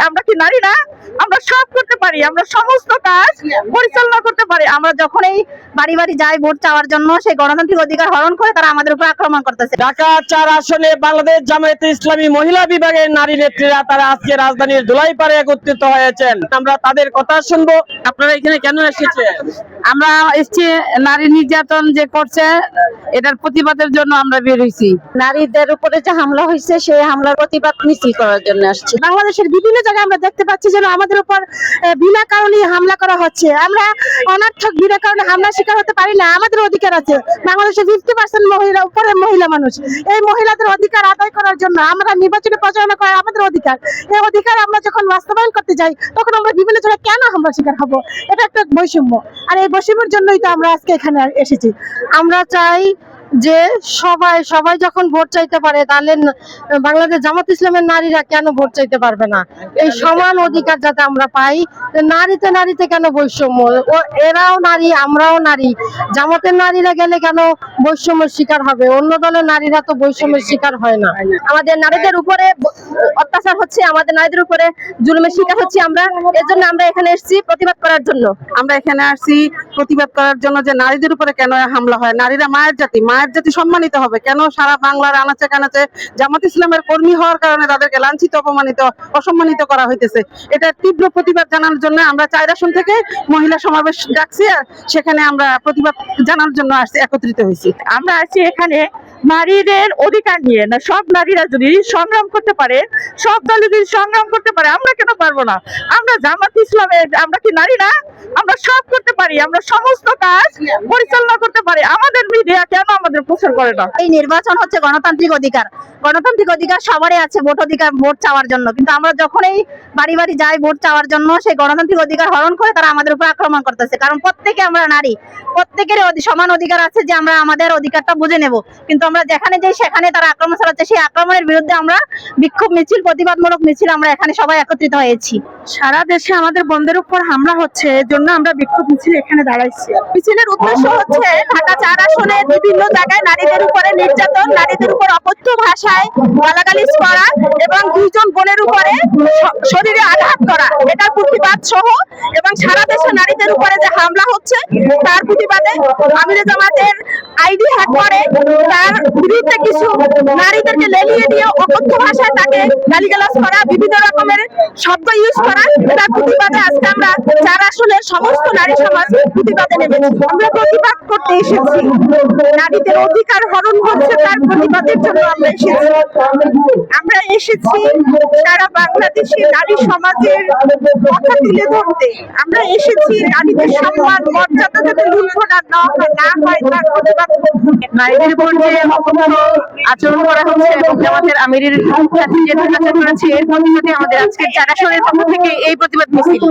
আমরা কি নারী না? আমরা সব করতে পারি, আমরা সমস্ত কাজ পরিচালনা করতে পারি। আমরা যখন এই বাড়ি বাড়ি যাই ভোট চাওয়ার জন্য, সেই গণতান্ত্রিক অধিকার হরণ করে তারা আমাদের উপর আক্রমণ করতেছে। ঢাকা ৪ আসনে বাংলাদেশ জামায়াতে ইসলামী মহিলা বিভাগের নারী নেত্রীরা তারা আজকে রাজধানীর ধুলাইপাড়ে একত্রিত হয়েছেন। আমরা তাদের কথা শুনবো। আপনারা এখানে কেন এসেছেন? আমরা এসছি নারী নির্যাতন যে করছে এটার প্রতিবাদের জন্য আমরা বের হয়েছি। নারীদের উপরে যে হামলা হয়েছে সেই হামলার প্রতিবাদ মিছিল করার জন্য আসছি। বাংলাদেশের বিভিন্ন জায়গায় আমরা দেখতে পাচ্ছি যেন আমাদের উপর বিনা কারণে হামলা করা হচ্ছে। আমরা অনর্থক বিনা কারণে হামলা শিকার হতে পারি না। আমাদের অধিকার আছে। বাংলাদেশে 50% মহিলা উপরে মহিলা মানুষ। এই মহিলাদের অধিকার আদায় করার জন্য আমরা নির্বাচনে প্রচারণা করা আমাদের অধিকার। এই অধিকার আমরা যখন বাস্তবায়ন করতে যাই তখন আমরা বিভিন্ন জায়গায় কেন হামলা শিকার হব? এটা একটা বৈষম্য। আর এই বৈষম্যের জন্যই তো আমরা আজকে এখানে এসেছি। আমরা চাই যে সবাই যখন ভোট চাইতে পারে তাহলে বাংলাদেশ জামাত ইসলামের নারীরা কেন ভোট চাইতে পারবে না? এই সমান অধিকার যাতে আমরা পাই। নারীতে কেন বৈষম্য? এরাও নারী, আমরাও নারী। জামাতের নারীরা গেলে কেন বৈষম্যের শিকার হবে? অন্য দলের নারীরা তো বৈষম্যের শিকার হয় না। আমাদের নারীদের উপরে অত্যাচার হচ্ছে, আমাদের নারীদের উপরে জুলুমের শিকার হচ্ছে। আমরা এর জন্য আমরা এখানে এসেছি প্রতিবাদ করার জন্য। আমরা এখানে আসছি প্রতিবাদ করার জন্য যে নারীদের উপরে কেন হামলা হয়। নারীরা মায়ের জাতি সম্মানিত হবে কেন? সারা বাংলার আনাচে কানাচে জামাত ইসলামের কর্মী হওয়ার কারণে তাদেরকে লাঞ্ছিত, অপমানিত, অসম্মানিত করা হইতেছে। এটা তীব্র প্রতিবাদ জানানোর জন্য আমরা 4 আসন থেকে মহিলা সমাবেশ ডাকছি, আর সেখানে আমরা প্রতিবাদ জানানোর জন্য আসছি, একত্রিত হয়েছি। আমরা আছি এখানে নারীদের অধিকার নিয়ে। না, সব নারীরা যদি সংগ্রাম করতে পারে, সব দলে যদি সংগ্রাম করতে পারে, আমরা কেন পারবো না? আমরা জামাত ইসলামের, আমরা কি নারী না? আমরা সব করতে পারি, আমরা সমস্ত কাজ পরিচালনা করতে পারি। আমাদের মিডিয়া কেন আমাদের প্রচার করে না? এই নির্বাচন হচ্ছে গণতান্ত্রিক অধিকার। গণতান্ত্রিক অধিকার সবারই আছে, ভোট অধিকার, ভোট চাওয়ার জন্য। কিন্তু আমরা যখন এই বাড়ি বাড়ি যাই ভোট চাওয়ার জন্য, সেই গণতান্ত্রিক অধিকার হরণ করে তারা আমাদের উপর আক্রমণ করতেছে। কারণ প্রত্যেকে আমরা নারী, প্রত্যেকের সমান অধিকার আছে যে আমরা আমাদের অধিকারটা বুঝে নেব। কিন্তু আমরা যেখানে যাই সেখানে তারা আক্রমণ চালাচ্ছে। সেই আক্রমণের বিরুদ্ধে আমরা বিক্ষোভ মিছিল, প্রতিবাদমূলক মিছিল আমরা এখানে সবাই একত্রিত হয়েছি। সারা দেশে আমাদের বন্ধের উপর হামলা হচ্ছে, এর জন্য আমরা বিক্ষোভ মিছিল এখানে দাঁড়াইছি। মিছিলের উদ্দেশ্য হচ্ছে ঢাকা 4 আসনে বিভিন্ন জায়গায় নারীদের উপরে নির্যাতন, নারীদের উপর অকথ্য ভাষায় গালাগালিজ করা এবং 2 জন বোনের উপরে শরীরে আঘাত করা, এটার প্রতিবাদ সহ, এবং সারা দেশে নারীদের উপরে যে হামলা হচ্ছে তার প্রতিবাদে আমিরে জামাতের আইডি হ্যাক করে তার বিরুদ্ধে কিছু নারীদেরকে লেলিয়ে দিয়ে অকথ্য ভাষায় তাকে গালিগালাজ করা, বিভিন্ন রকমের শব্দ ইউজ করা, এটার প্রতিবাদে আজকে আমরা 4 আসনের সমস্ত নারী সমাজ প্রতিবাদে নেমেছি। আমরা প্রতিবাদ করতে এসেছি। নারীদের অধিকার হরণ হচ্ছে, তার প্রতিবাদের জন্য আমরা এসেছি। আমরা এসেছি সারা বাংলাদেশে নারী সমাজের কথা তুলে ধরতে। আমরা এসেছি নারীদের সম্মান, মর্যাদা যাতে লুণ্ঠন না হয় তার প্রতিবাদ করতে। নারীদের উপর যে অকথ্য আচরণ করা হচ্ছে এবং জামাতের আমিরের সাথে যে অত্যাচার করেছে, এর প্রতিবাদে আমাদের আজকে 4 আসনের পক্ষ থেকে এই প্রতিবাদ মিছিল।